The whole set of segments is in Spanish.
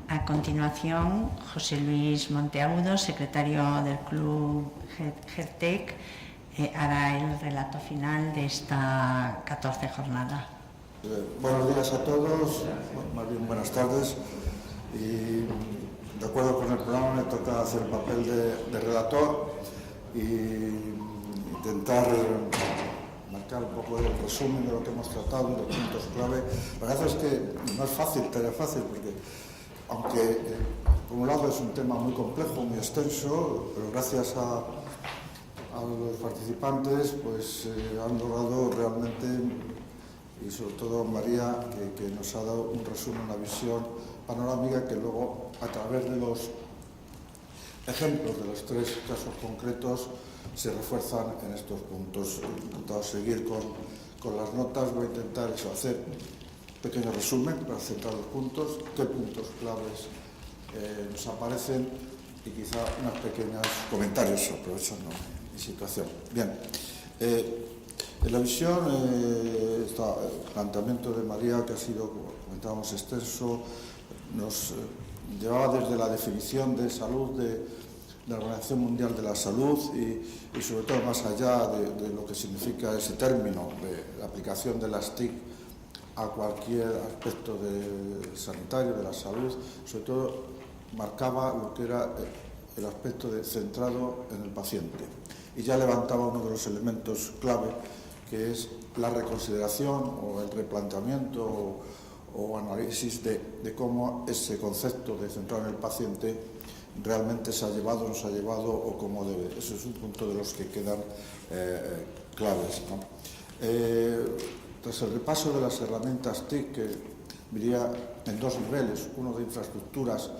A continuación, José Luis Monteagudo, secretario del Club GERTEC, hará el relato final de esta 14 jornada. Buenos días a todos, más bien buenas tardes. Y de acuerdo con el programa me toca hacer el papel de relator y intentar marcar un poco el resumen de lo que hemos tratado, de los puntos clave. La verdad es que no es fácil, tarea fácil, porque aunque por un lado es un tema muy complejo, muy extenso, pero gracias a los participantes pues han logrado realmente, y sobre todo María, que nos ha dado un resumen, una visión panorámica que luego a través de los ejemplos de los tres casos concretos se refuerzan en estos puntos. He intentado seguir con las notas, voy a intentar hacer un pequeño resumen para centrar los puntos, qué puntos claves nos aparecen y quizá unos pequeños comentarios aprovechando mi situación. Bien, en la visión está el planteamiento de María, que ha sido, como comentábamos, extenso, nos llevaba desde la definición de salud de la Organización Mundial de la Salud y sobre todo más allá de lo que significa ese término de la aplicación de las TIC a cualquier aspecto sanitario de la salud, sobre todo marcaba lo que era el aspecto centrado en el paciente y ya levantaba uno de los elementos clave, que es la reconsideración o el replanteamiento o análisis de cómo ese concepto de centrar en el paciente realmente se ha llevado, no se ha llevado o cómo debe. Eso es un punto de los que quedan claves, ¿no? Tras el repaso de las herramientas TIC, que diría en dos niveles, uno de infraestructuras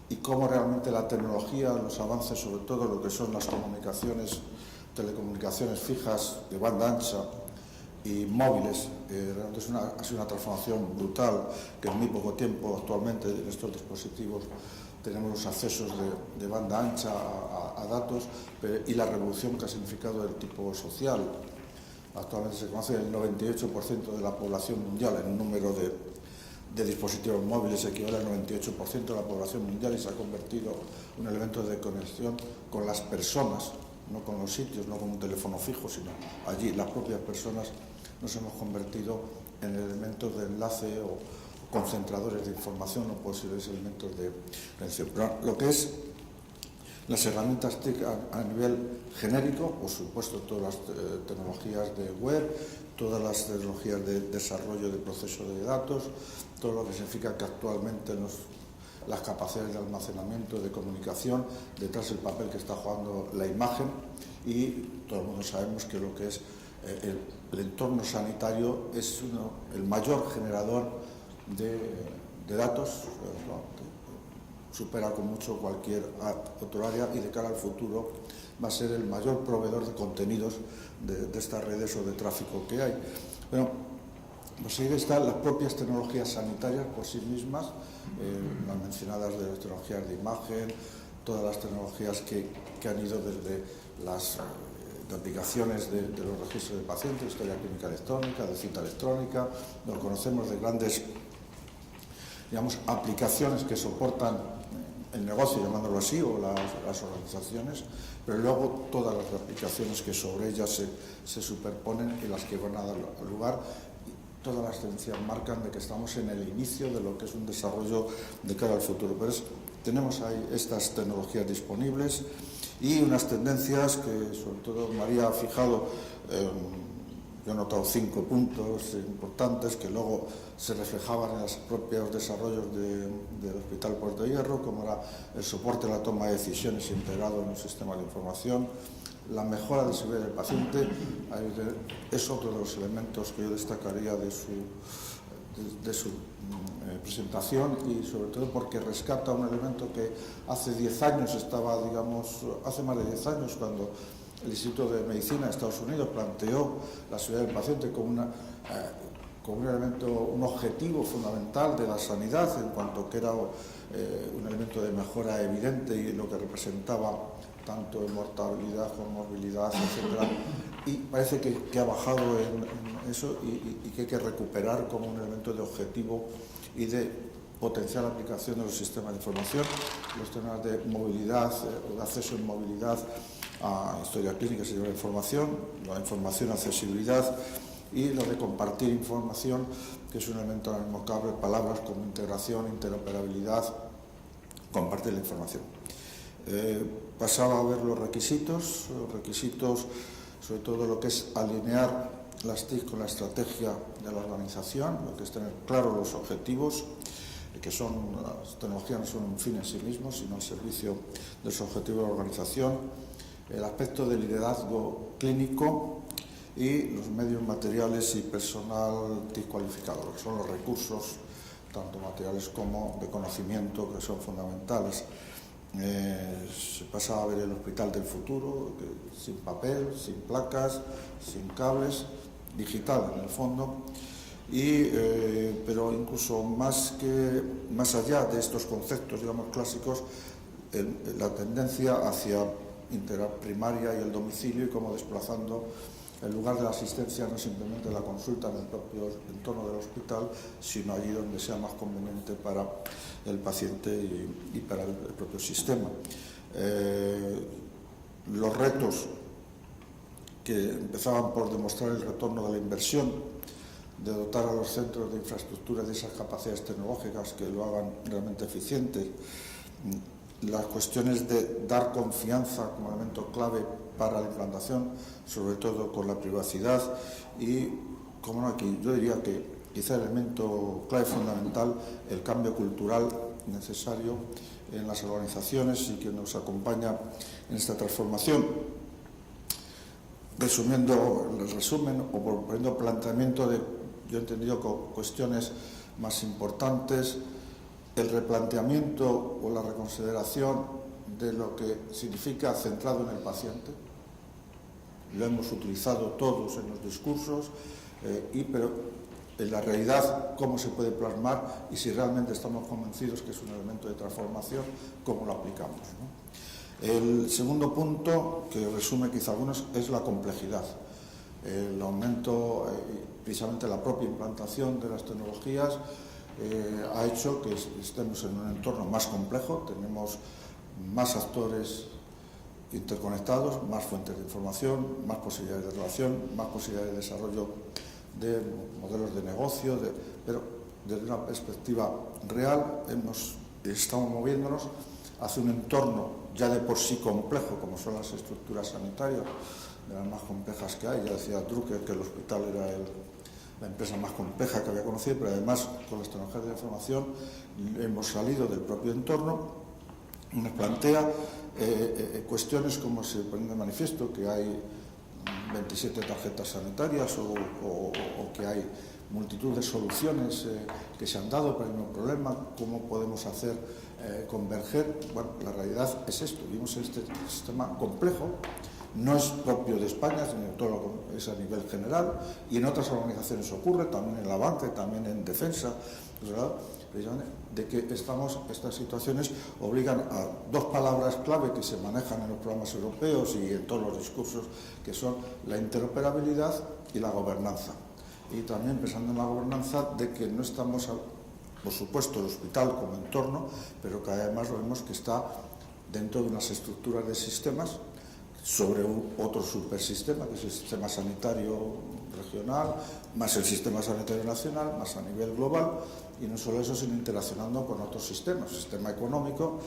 y cómo realmente la tecnología, los avances, sobre todo lo que son las comunicaciones, telecomunicaciones fijas de banda ancha y móviles, realmente ha sido una transformación brutal, que en muy poco tiempo actualmente en estos dispositivos tenemos los accesos de banda ancha a datos y la revolución que ha significado el tipo social. Actualmente se conoce el 98% de la población mundial en un número de dispositivos móviles equivale al 98% de la población mundial y se ha convertido en un elemento de conexión con las personas, no con los sitios, no con un teléfono fijo, sino allí las propias personas nos hemos convertido en elementos de enlace o concentradores de información o posibles elementos de relación. Pero lo que es las herramientas TIC a nivel genérico, por supuesto todas las tecnologías de web, todas las tecnologías de desarrollo de procesos de datos, todo lo que significa que actualmente las capacidades de almacenamiento, de comunicación, detrás del papel que está jugando la imagen, y todo el mundo sabemos que lo que es el entorno sanitario es el mayor generador de datos, supera con mucho cualquier otro área y de cara al futuro va a ser el mayor proveedor de contenidos de estas redes o de tráfico que hay. Bueno, pues ahí están las propias tecnologías sanitarias por sí mismas, las mencionadas de las tecnologías de imagen, todas las tecnologías que han ido desde las de aplicaciones de los registros de pacientes, historia clínica electrónica, de cita electrónica, nos conocemos de grandes, digamos, aplicaciones que soportan el negocio, llamándolo así, o las organizaciones, pero luego todas las aplicaciones que sobre ellas se superponen y las que van a dar lugar. Todas las tendencias marcan de que estamos en el inicio de lo que es un desarrollo de cara al futuro. Pero tenemos ahí estas tecnologías disponibles y unas tendencias que sobre todo María ha fijado. Yo he notado 5 puntos importantes que luego se reflejaban en los propios desarrollos del Hospital Puerto de Hierro, como era el soporte a la toma de decisiones integrado en un sistema de información, la mejora de seguridad del paciente, es otro de los elementos que yo destacaría de su presentación, y sobre todo porque rescata un elemento que hace 10 años estaba, digamos, hace más de 10 años, cuando el Instituto de Medicina de Estados Unidos planteó la seguridad del paciente como un elemento, un objetivo fundamental de la sanidad, en cuanto que era un elemento de mejora evidente y lo que representaba tanto en mortalidad como morbilidad, etc. Y parece que ha bajado en eso y que hay que recuperar como un elemento de objetivo y de potenciar la aplicación de los sistemas de información, los temas de movilidad, de acceso en movilidad a historia clínica y de información, la información, accesibilidad y lo de compartir información, que es un elemento al mismo cable, palabras como integración, interoperabilidad, compartir la información. Pasaba a ver los requisitos, sobre todo lo que es alinear las TIC con la estrategia de la organización, lo que es tener claros los objetivos, que son, las tecnologías no son un fin en sí mismo, sino al servicio de los objetivos de la organización, el aspecto de liderazgo clínico y los medios materiales y personal TIC cualificado, que son los recursos, tanto materiales como de conocimiento, que son fundamentales. Se pasaba a ver el hospital del futuro, sin papel, sin placas, sin cables, digital en el fondo, pero incluso más allá de estos conceptos, digamos, clásicos, la tendencia hacia integrar primaria y el domicilio y cómo desplazando el lugar de la asistencia no simplemente la consulta en el propio entorno del hospital, sino allí donde sea más conveniente para el paciente y para el propio sistema. Los retos que empezaban por demostrar el retorno de la inversión, de dotar a los centros de infraestructura de esas capacidades tecnológicas que lo hagan realmente eficiente, las cuestiones de dar confianza como elemento clave para la implantación, sobre todo con la privacidad y, como no, aquí yo diría que quizá el elemento clave fundamental, el cambio cultural necesario en las organizaciones y que nos acompaña en esta transformación. Resumiendo el resumen o proponiendo planteamiento de, yo he entendido, cuestiones más importantes, el replanteamiento o la reconsideración de lo que significa centrado en el paciente. Lo hemos utilizado todos en los discursos, pero en la realidad cómo se puede plasmar y si realmente estamos convencidos que es un elemento de transformación, cómo lo aplicamos, ¿no? El segundo punto, que resume quizá algunos, es la complejidad. El aumento, precisamente la propia implantación de las tecnologías, ha hecho que estemos en un entorno más complejo, tenemos más actores interconectados, más fuentes de información, más posibilidades de relación, más posibilidades de desarrollo de modelos de negocio, pero desde una perspectiva real estamos moviéndonos hacia un entorno ya de por sí complejo, como son las estructuras sanitarias, de las más complejas que hay. Ya decía Drucker que el hospital era la empresa más compleja que había conocido, pero además con las tecnologías de la información hemos salido del propio entorno. Nos plantea cuestiones como se pone de manifiesto, que hay 27 tarjetas sanitarias o que hay multitud de soluciones que se han dado para el mismo problema, cómo podemos hacer converger. Bueno, la realidad es esto, vivimos en este sistema complejo, no es propio de España, sino todo es a nivel general, y en otras organizaciones ocurre, también en la banca, también en defensa, ¿verdad? De que estas situaciones obligan a dos palabras clave que se manejan en los programas europeos y en todos los discursos, que son la interoperabilidad y la gobernanza. Y también pensando en la gobernanza de que no estamos, por supuesto, el hospital como entorno, pero que además lo vemos que está dentro de unas estructuras de sistemas sobre otro supersistema, que es el sistema sanitario regional, más el sistema sanitario nacional, más a nivel global, y no solo eso, sino interaccionando con otros sistemas. El sistema económico,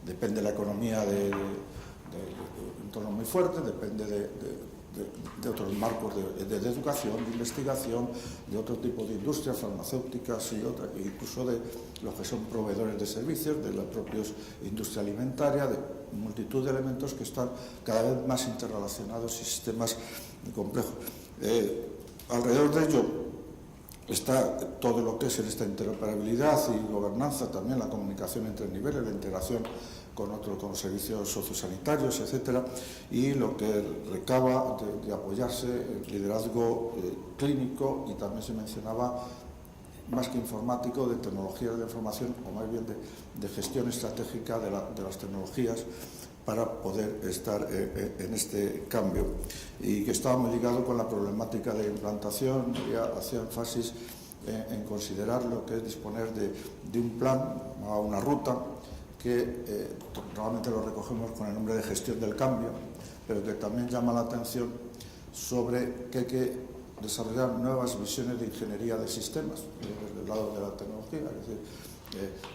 depende de la economía de un entorno muy fuerte, depende de otros marcos de educación, de investigación, de otro tipo de industrias farmacéuticas y incluso de los que son proveedores de servicios, de la propia industria alimentaria, de multitud de elementos que están cada vez más interrelacionados y sistemas complejos. Alrededor de ello está todo lo que es en esta interoperabilidad y gobernanza, también la comunicación entre niveles, la integración con los servicios sociosanitarios, etcétera, y lo que recaba de apoyarse el liderazgo clínico, y también se mencionaba, más que informático, de tecnologías de información, o más bien de gestión estratégica de las tecnologías, para poder estar en este cambio, y que estaba muy ligado con la problemática de implantación. Ya hacía énfasis en considerar lo que es disponer de un plan o una ruta que normalmente lo recogemos con el nombre de gestión del cambio, pero que también llama la atención sobre que hay que desarrollar nuevas visiones de ingeniería de sistemas desde el lado de la tecnología. Es decir,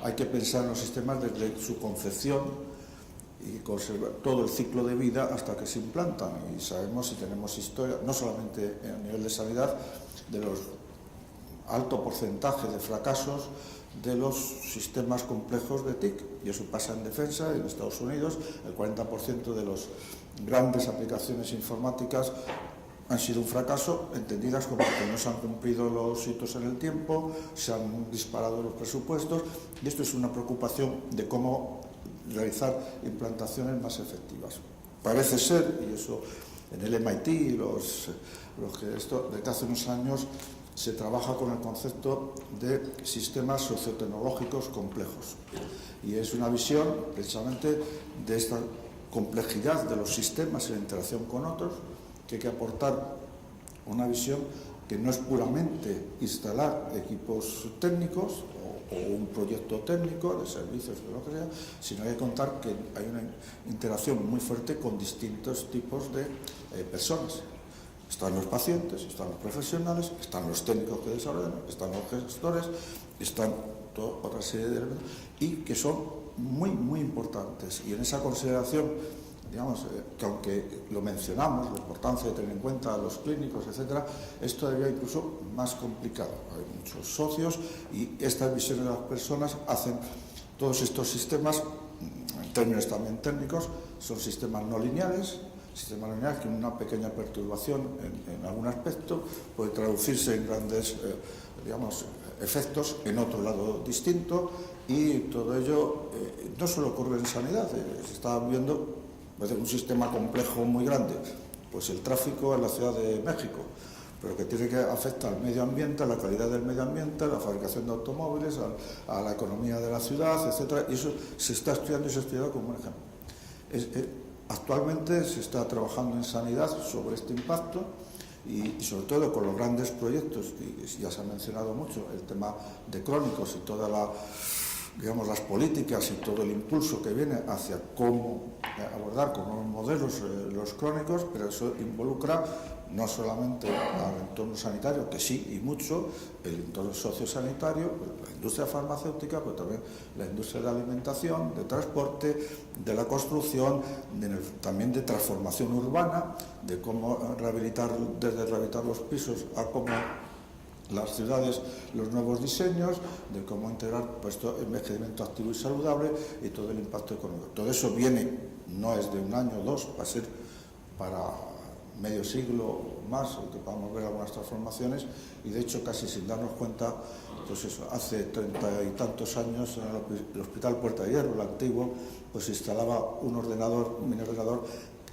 hay que pensar en los sistemas desde su concepción y conservar todo el ciclo de vida hasta que se implantan. Y sabemos, y tenemos historia, no solamente a nivel de sanidad, de los alto porcentaje de fracasos de los sistemas complejos de TIC, y eso pasa en defensa. En Estados Unidos el 40% de las grandes aplicaciones informáticas han sido un fracaso, entendidas como que no se han cumplido los hitos en el tiempo, se han disparado los presupuestos, y esto es una preocupación de cómo realizar implantaciones más efectivas. Parece ser, y eso en el MIT, desde hace unos años se trabaja con el concepto de sistemas sociotecnológicos complejos, y es una visión precisamente de esta complejidad de los sistemas en interacción con otros, que hay que aportar una visión que no es puramente instalar equipos técnicos o un proyecto técnico de servicios o lo que sea, sino hay que contar que hay una interacción muy fuerte con distintos tipos de personas. Están los pacientes, están los profesionales, están los técnicos que desarrollan, están los gestores, están toda otra serie de elementos, y que son muy, muy importantes. Y en esa consideración, digamos, que aunque lo mencionamos, la importancia de tener en cuenta a los clínicos, etcétera, es todavía incluso más complicado. Hay muchos socios, y estas visiones de las personas hacen todos estos sistemas, en términos también técnicos, son sistemas no lineales. Sistema lineal que una pequeña perturbación en algún aspecto puede traducirse en grandes efectos en otro lado distinto, y todo ello no solo ocurre en sanidad. Se está viendo un sistema complejo muy grande, pues el tráfico en la Ciudad de México, pero que tiene que afectar al medio ambiente, a la calidad del medio ambiente, a la fabricación de automóviles, a la economía de la ciudad, etcétera, y eso se está estudiando y se ha estudiado como un ejemplo. Actualmente se está trabajando en sanidad sobre este impacto, y sobre todo con los grandes proyectos, y ya se ha mencionado mucho el tema de crónicos y todas las políticas y todo el impulso que viene hacia cómo abordar con nuevos modelos los crónicos, pero eso involucra no solamente al entorno sanitario, que sí y mucho, el entorno sociosanitario, la industria farmacéutica, pero también la industria de alimentación, de transporte, de la construcción, también de transformación urbana, de cómo desde rehabilitar los pisos a cómo las ciudades, los nuevos diseños, de cómo integrar envejecimiento activo y saludable, y todo el impacto económico. Todo eso viene, no es de un año o dos, va a ser para medio siglo más, que podamos ver algunas transformaciones, y de hecho casi sin darnos cuenta, pues eso, hace 30 y tantos años en el Hospital Puerta de Hierro, el antiguo, pues se instalaba un mini ordenador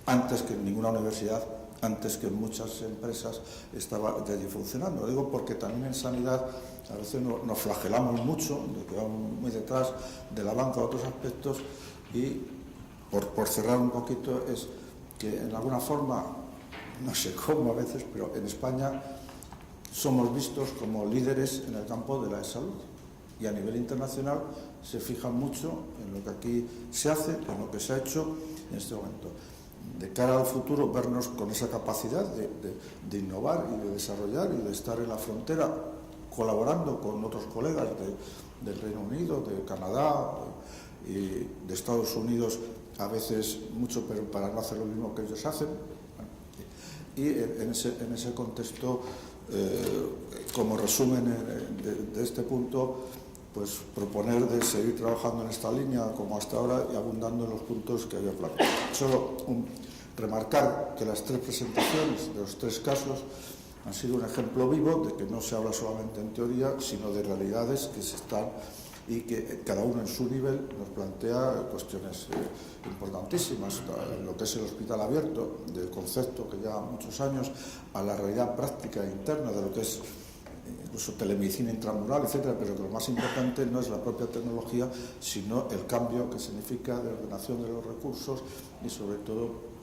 antes que en ninguna universidad, antes que en muchas empresas estaba ya allí funcionando. Lo digo porque también en sanidad a veces nos flagelamos mucho, de que vamos muy detrás de la banca a otros aspectos, y por cerrar un poquito, es que en alguna forma, no sé cómo a veces, pero en España somos vistos como líderes en el campo de la salud, y a nivel internacional se fijan mucho en lo que aquí se hace, en lo que se ha hecho en este momento. De cara al futuro, vernos con esa capacidad de innovar y de desarrollar y de estar en la frontera, colaborando con otros colegas del Reino Unido, de Canadá y de Estados Unidos, a veces mucho, pero para no hacer lo mismo que ellos hacen. Y en ese contexto, como resumen de este punto, pues proponer de seguir trabajando en esta línea como hasta ahora, y abundando en los puntos que había planteado. Solo remarcar que las tres presentaciones de los tres casos han sido un ejemplo vivo de que no se habla solamente en teoría, sino de realidades que se están, y que cada uno en su nivel nos plantea cuestiones importantísimas. Lo que es el hospital abierto, del concepto que lleva muchos años, a la realidad práctica e interna de lo que es incluso telemedicina intramural, etcétera, pero que lo más importante no es la propia tecnología, sino el cambio que significa de ordenación de los recursos, y sobre todo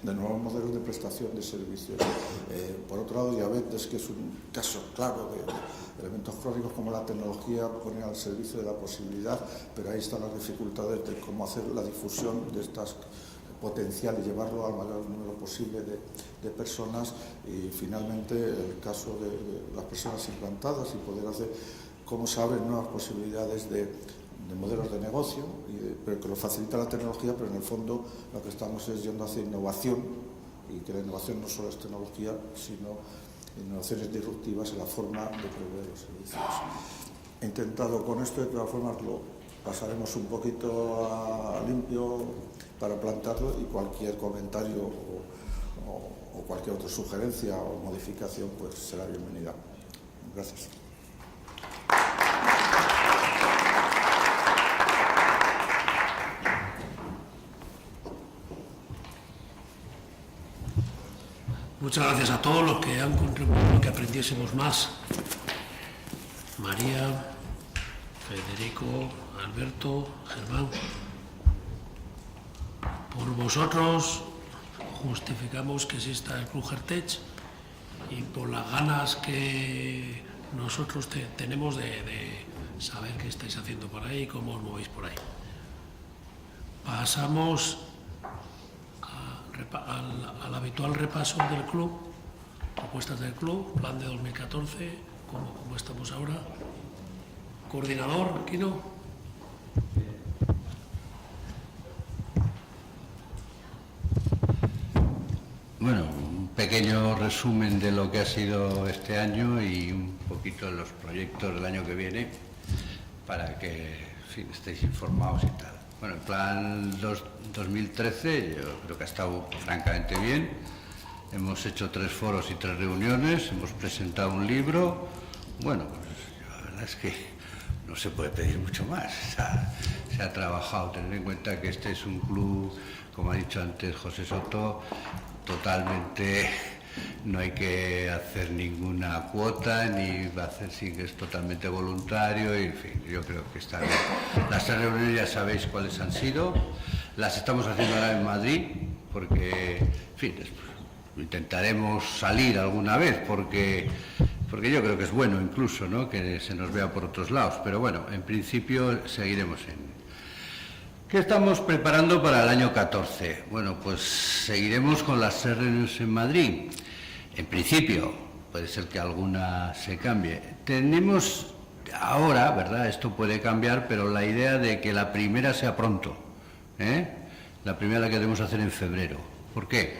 de nuevos modelos de prestación de servicios. Por otro lado, diabetes, que es un caso claro de elementos crónicos como la tecnología pone al servicio de la posibilidad, pero ahí están las dificultades de cómo hacer la difusión de estas potencial y llevarlo al mayor número posible de personas, y finalmente el caso de las personas implantadas y poder hacer cómo se abren nuevas posibilidades de modelos de negocio, pero que lo facilita la tecnología, pero en el fondo lo que estamos es yendo hacia innovación, y que la innovación no solo es tecnología, sino innovaciones disruptivas en la forma de proveer los servicios. He intentado con esto, de todas formas lo pasaremos un poquito a limpio para plantarlo, y cualquier comentario o cualquier otra sugerencia o modificación pues será bienvenida. Gracias. Muchas gracias a todos los que han contribuido a que aprendiésemos más. María, Federico, Alberto, Germán. Por vosotros justificamos que exista el Club Hertech, y por las ganas que nosotros tenemos de saber qué estáis haciendo por ahí y cómo os movéis por ahí. Pasamos al habitual repaso del club, propuestas del club, plan de 2014, ¿cómo estamos ahora? Coordinador, Quino. Bueno, un pequeño resumen de lo que ha sido este año y un poquito de los proyectos del año que viene, para que, en fin, estéis informados y tal. Bueno, el plan 2013 yo creo que ha estado francamente bien. Hemos hecho 3 foros y 3 reuniones, hemos presentado un libro. Bueno, pues la verdad es que no se puede pedir mucho más. Se ha trabajado. Tener en cuenta que este es un club, como ha dicho antes José Soto, totalmente, no hay que hacer ninguna cuota, ni va a hacer, sí, que es totalmente voluntario, y en fin, yo creo que está bien. Las 3 reuniones ya sabéis cuáles han sido, las estamos haciendo ahora en Madrid, porque, en fin, intentaremos salir alguna vez, porque yo creo que es bueno incluso, ¿no?, que se nos vea por otros lados, pero bueno, en principio seguiremos en... ¿Qué estamos preparando para el año 14? Bueno, pues seguiremos con las 3 reuniones en Madrid. En principio, puede ser que alguna se cambie. Tenemos ahora, ¿verdad?, esto puede cambiar, pero la idea de que la primera sea pronto, ¿eh? La primera la queremos hacer en febrero. ¿Por qué?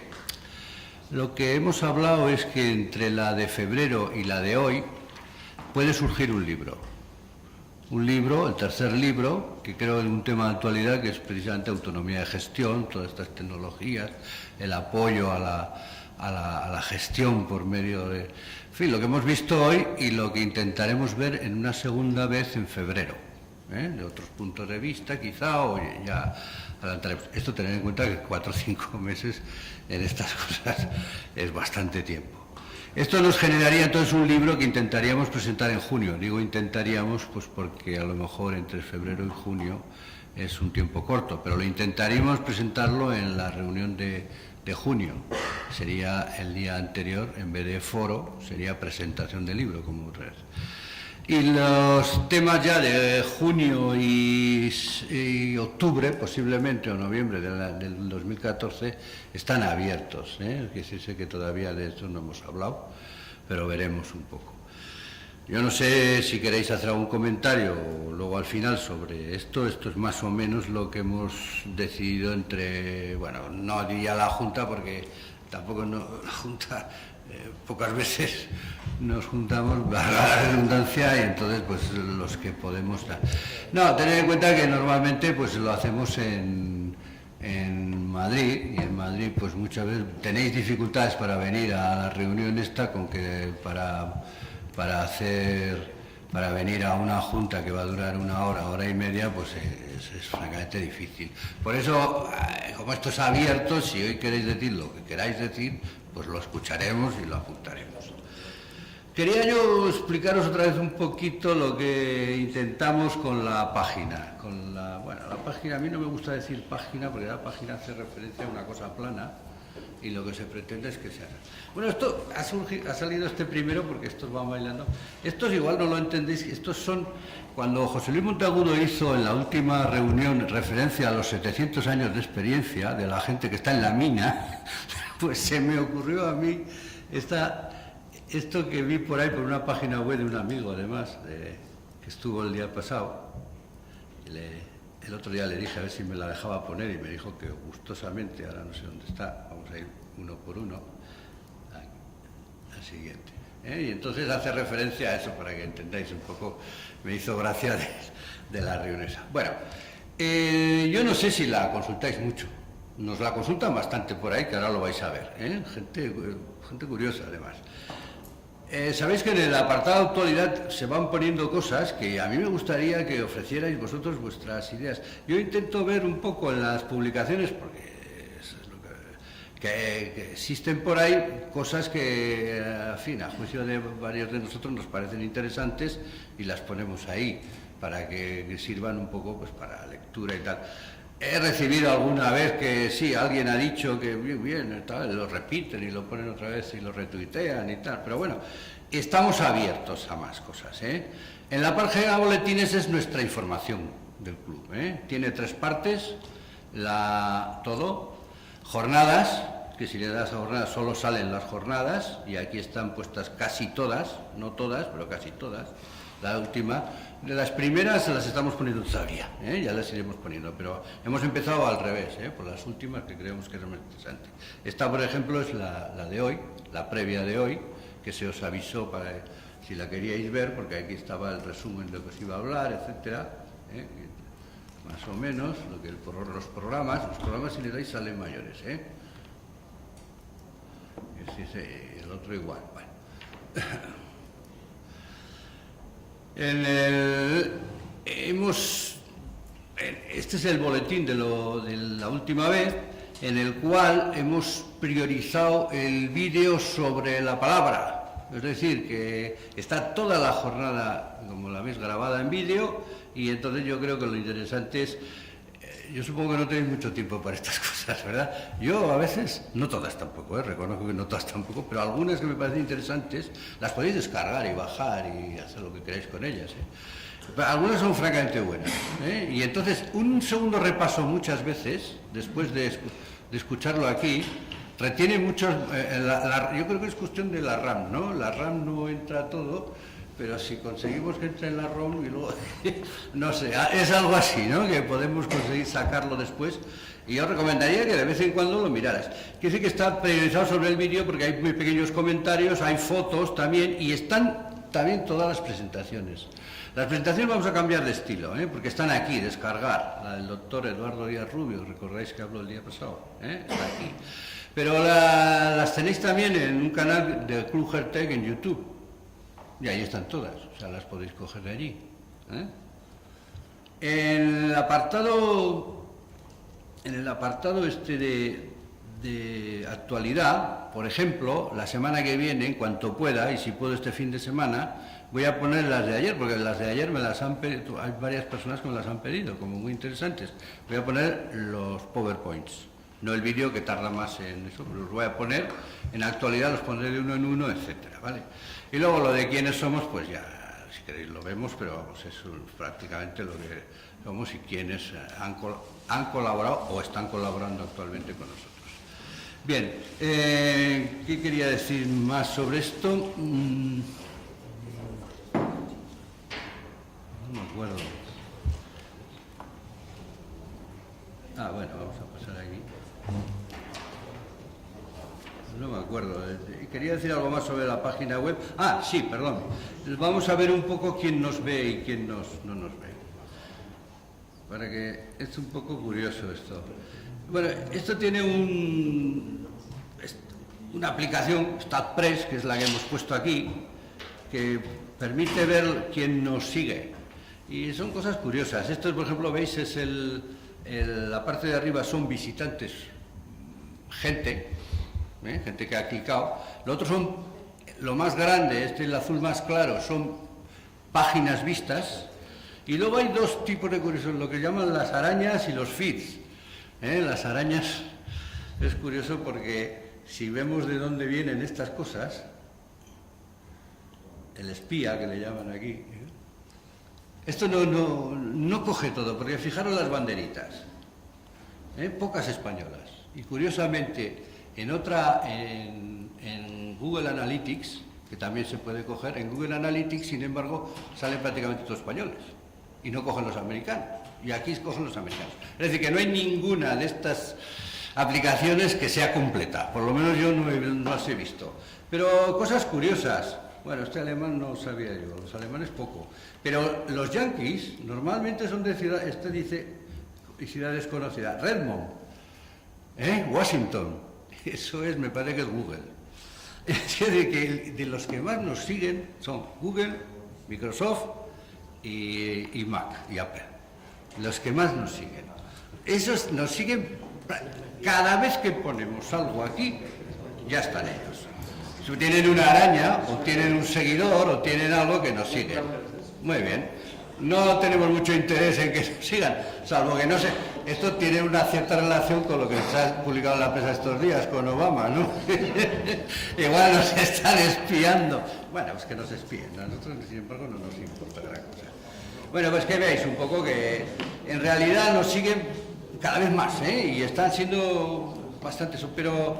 Lo que hemos hablado es que entre la de febrero y la de hoy puede surgir un libro. Un libro, el tercer libro, que creo es un tema de actualidad, que es precisamente autonomía de gestión, todas estas tecnologías, el apoyo a la gestión por medio de... En fin, lo que hemos visto hoy y lo que intentaremos ver en una segunda vez en febrero, ¿eh?, de otros puntos de vista, quizá, o ya adelantaremos. Esto tener en cuenta que 4 o 5 meses en estas cosas es bastante tiempo. Esto nos generaría entonces un libro que intentaríamos presentar en junio. Digo intentaríamos pues porque a lo mejor entre febrero y junio es un tiempo corto, pero lo intentaríamos presentarlo en la reunión de junio. Sería el día anterior, en vez de foro, sería presentación del libro, como otra vez. Y los temas ya de junio y octubre, posiblemente, o noviembre del 2014, están abiertos, ¿eh? Que sí sé que todavía de esto no hemos hablado, pero veremos un poco. Yo no sé si queréis hacer algún comentario luego al final sobre esto. Esto es más o menos lo que hemos decidido entre, bueno, no diría la Junta, porque tampoco la Junta... pocas veces nos juntamos, a la redundancia, y entonces pues los que podemos dar. No, tened en cuenta que normalmente pues lo hacemos en Madrid, y en Madrid pues muchas veces tenéis dificultades para venir a la reunión esta, con que para venir a una junta que va a durar 1 hora, 1 hora y media, pues es francamente difícil. Por eso, como esto es abierto, si hoy queréis decir lo que queráis decir, pues lo escucharemos y lo apuntaremos. Quería yo explicaros otra vez un poquito lo que intentamos con la página. Bueno, la página, a mí no me gusta decir página, porque la página hace referencia a una cosa plana, y lo que se pretende es que se haga. Bueno, esto ha salido este primero porque estos van bailando. Estos igual no lo entendéis, estos son, cuando José Luis Monteagudo hizo en la última reunión referencia a los 700 años de experiencia de la gente que está en la mina, pues se me ocurrió a mí esto que vi por ahí por una página web de un amigo, además, que estuvo el día pasado. El otro día le dije a ver si me la dejaba poner y me dijo que gustosamente, ahora no sé dónde está, vamos a ir uno por uno al siguiente. Y entonces hace referencia a eso para que entendáis un poco, me hizo gracia de la reunión esa. Bueno, yo no sé si la consultáis mucho, nos la consultan bastante por ahí, que ahora lo vais a ver, gente curiosa además. Sabéis que en el apartado de actualidad se van poniendo cosas que a mí me gustaría que ofrecierais vosotros vuestras ideas. Yo intento ver un poco en las publicaciones, porque es lo que existen por ahí, cosas que, en fin, a juicio de varios de nosotros nos parecen interesantes y las ponemos ahí para que sirvan un poco pues para lectura y tal. He recibido alguna vez que sí, alguien ha dicho que bien, tal, lo repiten y lo ponen otra vez y lo retuitean y tal, pero bueno, estamos abiertos a más cosas. En la página de boletines es nuestra información del club. Tiene 3 partes, jornadas, que si le das a jornadas solo salen las jornadas, y aquí están puestas casi todas, no todas, pero casi todas. La última, de las primeras las estamos poniendo todavía, ya las iremos poniendo, pero hemos empezado al revés, por las últimas que creemos que es más interesante. Esta, por ejemplo, es la de hoy, la previa de hoy, que se os avisó para si la queríais ver, porque aquí estaba el resumen de lo que se iba a hablar, etcétera, más o menos, los programas si le dais salen mayores, el otro igual, bueno. Este es el boletín de la última vez, en el cual hemos priorizado el vídeo sobre la palabra, es decir, que está toda la jornada, como la veis, grabada en vídeo, y entonces yo creo que lo interesante es, yo supongo que no tenéis mucho tiempo para estas cosas, ¿verdad? Yo a veces, no todas tampoco, reconozco que no todas tampoco, pero algunas que me parecen interesantes las podéis descargar y bajar y hacer lo que queráis con ellas. Pero algunas son francamente buenas. Y entonces un segundo repaso muchas veces, después de escucharlo aquí, retiene muchos, yo creo que es cuestión de la RAM, ¿no? La RAM no entra todo, pero si conseguimos que entre en la ROM y luego, no sé, es algo así, ¿no? Que podemos conseguir sacarlo después. Y yo recomendaría que de vez en cuando lo miraras. Quiere decir que está priorizado sobre el vídeo porque hay muy pequeños comentarios, hay fotos también, y están también todas las presentaciones. Las presentaciones vamos a cambiar de estilo, porque están aquí, descargar. La del doctor Eduardo Díaz Rubio, recordáis que habló el día pasado, está aquí. Pero las tenéis también en un canal del Club Hertec en YouTube. Y ahí están todas, o sea, las podéis coger de allí. En el apartado este de actualidad, por ejemplo, la semana que viene, en cuanto pueda, y si puedo este fin de semana, voy a poner las de ayer, porque las de ayer me las han pedido, hay varias personas que me las han pedido, como muy interesantes. Voy a poner los PowerPoints, no el vídeo que tarda más en eso, pero los voy a poner, en actualidad los pondré de uno en uno, etcétera, ¿vale? Y luego lo de quiénes somos, pues ya, si queréis lo vemos, pero vamos, es prácticamente lo que somos y quiénes han colaborado o están colaborando actualmente con nosotros. Bien, ¿qué quería decir más sobre esto? No me acuerdo. Bueno, vamos a pasar aquí. No me acuerdo. Quería decir algo más sobre la página web. Sí, perdón. Vamos a ver un poco quién nos ve y quién no nos ve. Para que es un poco curioso esto. Bueno, esto tiene una aplicación, StatPress, que es la que hemos puesto aquí, que permite ver quién nos sigue. Y son cosas curiosas. Esto, por ejemplo, veis, es la parte de arriba son visitantes, gente que ha clicado. Lo otro son, lo más grande, el azul más claro, son páginas vistas. Y luego hay 2 tipos de curiosos, lo que llaman las arañas y los feeds. Las arañas es curioso porque si vemos de dónde vienen estas cosas, el espía que le llaman aquí, esto no coge todo, porque fijaros las banderitas, pocas españolas. Y curiosamente, en Google Analytics, que también se puede coger, en Google Analytics, sin embargo, salen prácticamente todos españoles y no cogen los americanos. Y aquí cogen los americanos. Es decir, que no hay ninguna de estas aplicaciones que sea completa, por lo menos yo no las he visto. Pero cosas curiosas. Bueno, este alemán no sabía yo, los alemanes poco. Pero los yankees normalmente son de ciudades, este dice ciudades conocidas. Redmond, Washington, eso es, me parece que es Google. Es decir, que de los que más nos siguen son Google, Microsoft y Mac y Apple. Los que más nos siguen. Esos nos siguen, cada vez que ponemos algo aquí, ya están ellos. Si tienen una araña, o tienen un seguidor, o tienen algo que nos siguen. Muy bien. No tenemos mucho interés en que nos sigan, salvo que no sé. Esto tiene una cierta relación con lo que se ha publicado en la prensa estos días, con Obama, ¿no? Igual nos están espiando. Bueno, pues que nos espíen. A nosotros, sin embargo, no nos importa gran cosa. Bueno, pues que veáis un poco que en realidad nos siguen cada vez más, y están siendo bastantes, pero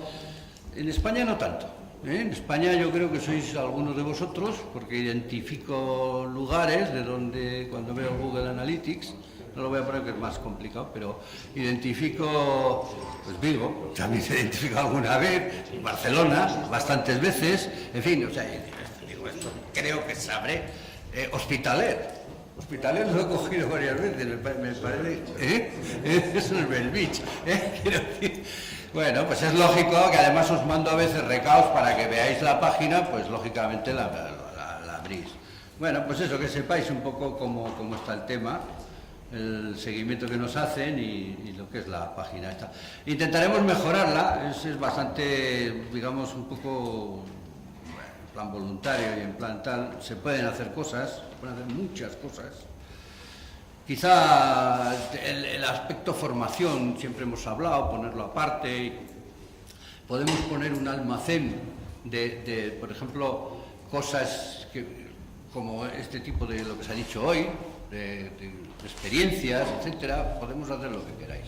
en España no tanto. En España yo creo que sois algunos de vosotros, porque identifico lugares de donde, cuando veo Google Analytics, no lo voy a poner que es más complicado, pero identifico, pues Vigo, también se identifica alguna vez, Barcelona, bastantes veces, en fin, o sea, digo esto, creo que sabré, Hospitalet lo he cogido varias veces, me parece, eso es Belvich, quiero decir. Bueno, pues es lógico que además os mando a veces recados para que veáis la página, pues lógicamente la abrís. Bueno, pues eso, que sepáis un poco cómo está el tema, el seguimiento que nos hacen y lo que es la página esta. Intentaremos mejorarla, es bastante, digamos, un poco en plan voluntario y en plan tal. Se pueden hacer cosas, se pueden hacer muchas cosas. Quizá el aspecto formación, siempre hemos hablado, ponerlo aparte. Podemos poner un almacén de por ejemplo, cosas como este tipo de lo que se ha dicho hoy, de experiencias, etcétera. Podemos hacer lo que queráis,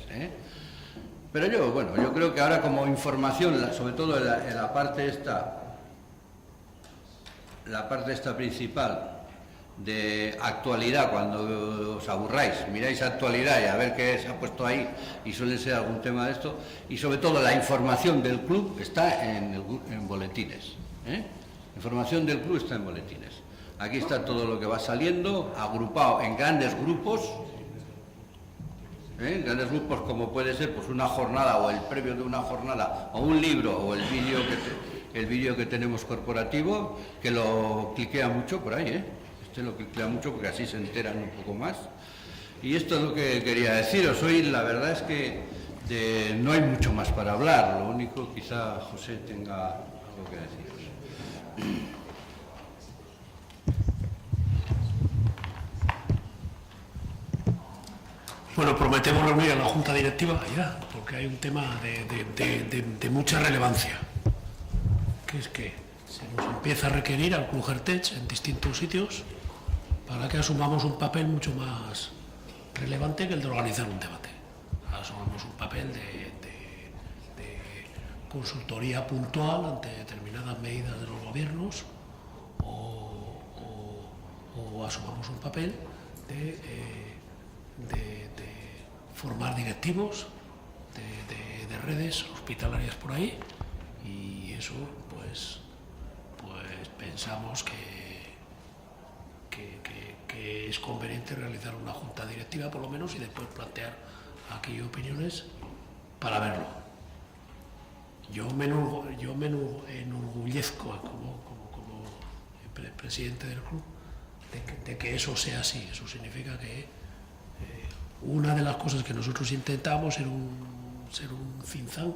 Pero yo creo que ahora como información, sobre todo en la parte esta principal, de actualidad, cuando os aburráis, miráis actualidad y a ver qué se ha puesto ahí y suele ser algún tema de esto, y sobre todo la información del club está en boletines, información del club está en boletines. Aquí está todo lo que va saliendo, agrupado en grandes grupos, como puede ser pues una jornada o el previo de una jornada o un libro o el vídeo que tenemos corporativo, que lo cliquea mucho por ahí, lo cliquea mucho porque así se enteran un poco más. Y esto es lo que quería deciros. Hoy la verdad es que no hay mucho más para hablar, lo único quizá José tenga algo que deciros. Bueno, prometemos reunir a la Junta Directiva ya, porque hay un tema de mucha relevancia, que es que se nos empieza a requerir al Club Gertech en distintos sitios para que asumamos un papel mucho más relevante que el de organizar un debate. Asumamos un papel de consultoría puntual ante determinadas medidas de los gobiernos o asumamos un papel de formar directivos de redes hospitalarias por ahí, y eso pues pensamos que es conveniente realizar una junta directiva por lo menos y después plantear aquí opiniones para verlo. Yo me enorgullezco como presidente del club de que eso sea así. Eso significa que una de las cosas que nosotros intentamos ser un think tank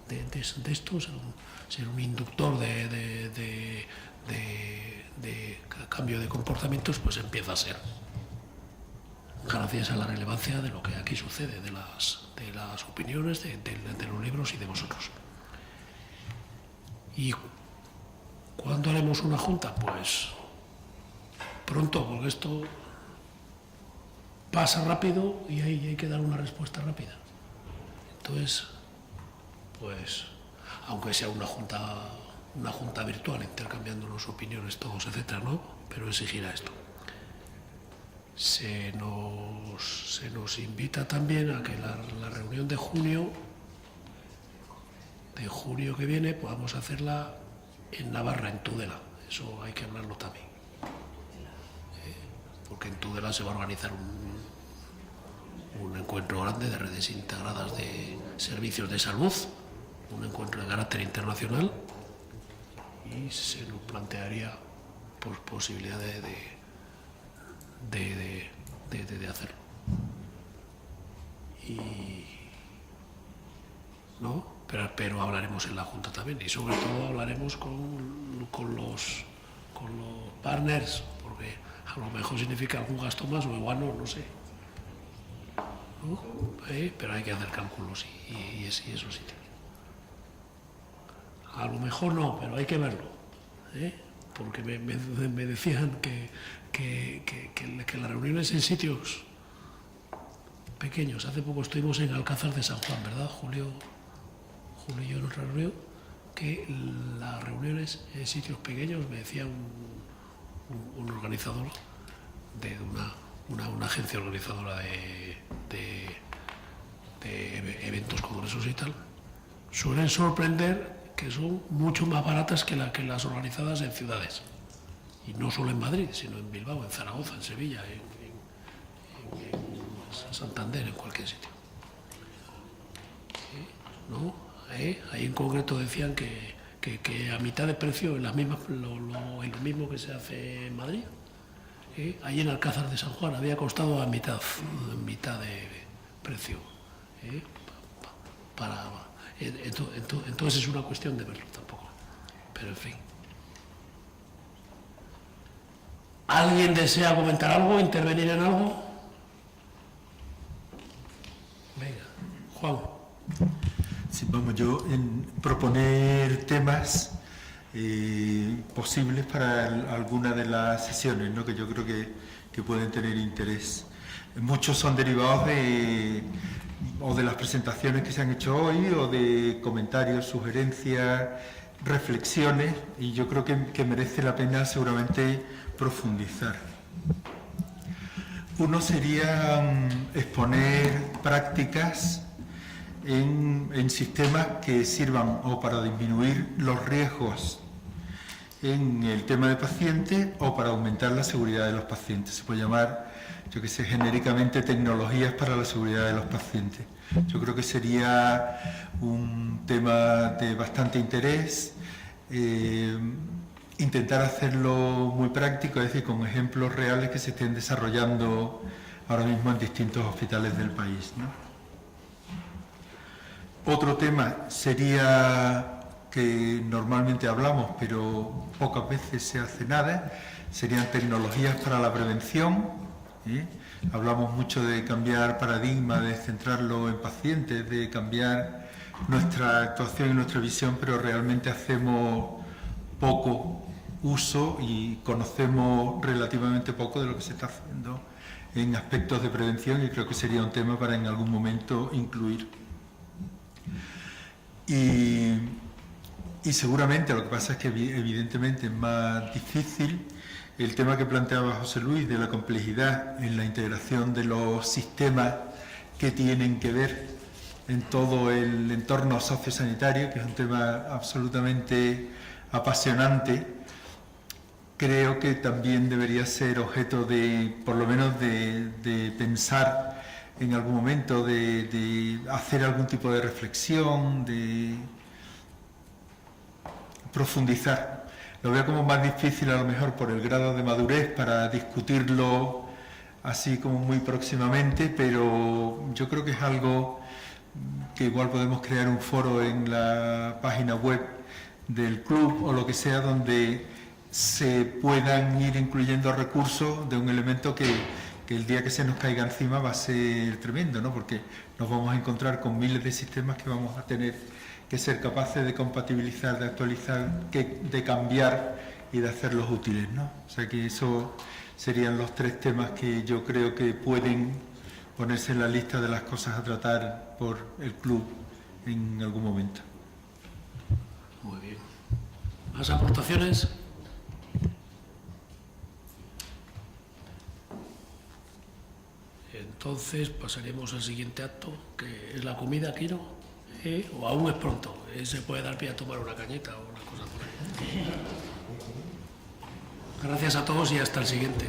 de esto, ser un inductor de cambio de comportamientos, pues empieza a ser, gracias a la relevancia de lo que aquí sucede, de las opiniones, de los libros y de vosotros. ¿Y cuándo haremos una junta? Pues pronto, porque esto pasa rápido y hay que dar una respuesta rápida. Entonces, pues, aunque sea una junta virtual, intercambiándonos opiniones todos, etcétera, ¿no? Pero exigirá esto. Se nos invita también a que la reunión de junio que viene podamos hacerla en Navarra, en Tudela. Eso hay que hablarlo también. Porque en Tudela se va a organizar un encuentro grande de redes integradas de servicios de salud, un encuentro de carácter internacional, y se nos plantearía pues, posibilidad de hacerlo. ¿No? Pero hablaremos en la Junta también, y sobre todo hablaremos con los partners, porque a lo mejor significa algún gasto más o igual no sé. ¿No? Pero hay que hacer cálculos y eso sí. A lo mejor no, pero hay que verlo. Porque me decían que las reuniones en sitios pequeños, hace poco estuvimos en Alcázar de San Juan, ¿verdad, Julio y yo en otra reunión, que las reuniones en sitios pequeños, me decía un organizador de una agencia organizadora de eventos, congresos y tal, suelen sorprender que son mucho más baratas que las organizadas en ciudades. Y no solo en Madrid, sino en Bilbao, en Zaragoza, en Sevilla, en Santander, en cualquier sitio. ¿No? Ahí en concreto decían que a mitad de precio, en lo mismo que se hace en Madrid, ahí en Alcázar de San Juan había costado a mitad de precio. Entonces es una cuestión de verlo tampoco. Pero en fin. ¿Alguien desea comentar algo, intervenir en algo? Venga, Juan. Sí, vamos, yo proponer temas posibles para alguna de las sesiones, ¿no? Que yo creo que pueden tener interés. Muchos son derivados o de las presentaciones que se han hecho hoy, o de comentarios, sugerencias, reflexiones, y yo creo que merece la pena seguramente profundizar. Uno sería exponer prácticas en sistemas que sirvan o para disminuir los riesgos en el tema de pacientes o para aumentar la seguridad de los pacientes. Se puede llamar, yo que sé, genéricamente tecnologías para la seguridad de los pacientes. Yo creo que sería un tema de bastante interés, intentar hacerlo muy práctico, es decir, con ejemplos reales que se estén desarrollando ahora mismo en distintos hospitales del país, ¿no? Otro tema sería, que normalmente hablamos, pero pocas veces se hace nada, serían tecnologías para la prevención. Hablamos mucho de cambiar paradigma, de centrarlo en pacientes, de cambiar nuestra actuación y nuestra visión, pero realmente hacemos poco uso y conocemos relativamente poco de lo que se está haciendo en aspectos de prevención, y creo que sería un tema para en algún momento incluir. Y seguramente lo que pasa es que evidentemente es más difícil el tema que planteaba José Luis de la complejidad en la integración de los sistemas que tienen que ver en todo el entorno sociosanitario, que es un tema absolutamente apasionante. Creo que también debería ser objeto de, por lo menos, de pensar en algún momento, de hacer algún tipo de reflexión, de profundizar. Lo veo como más difícil a lo mejor por el grado de madurez para discutirlo así como muy próximamente, pero yo creo que es algo que igual podemos crear un foro en la página web del club o lo que sea, donde se puedan ir incluyendo recursos de un elemento que que el día que se nos caiga encima va a ser tremendo, ¿no? Porque nos vamos a encontrar con miles de sistemas que vamos a tener que ser capaces de compatibilizar, de actualizar, de cambiar y de hacerlos útiles, ¿no? O sea que eso serían los 3 temas que yo creo que pueden ponerse en la lista de las cosas a tratar por el club en algún momento. Muy bien. ¿Más aportaciones? Entonces pasaremos al siguiente acto, que es la comida, Quiro, o aún es pronto, se puede dar pie a tomar una cañita o una cosa por ahí. Gracias a todos y hasta el siguiente.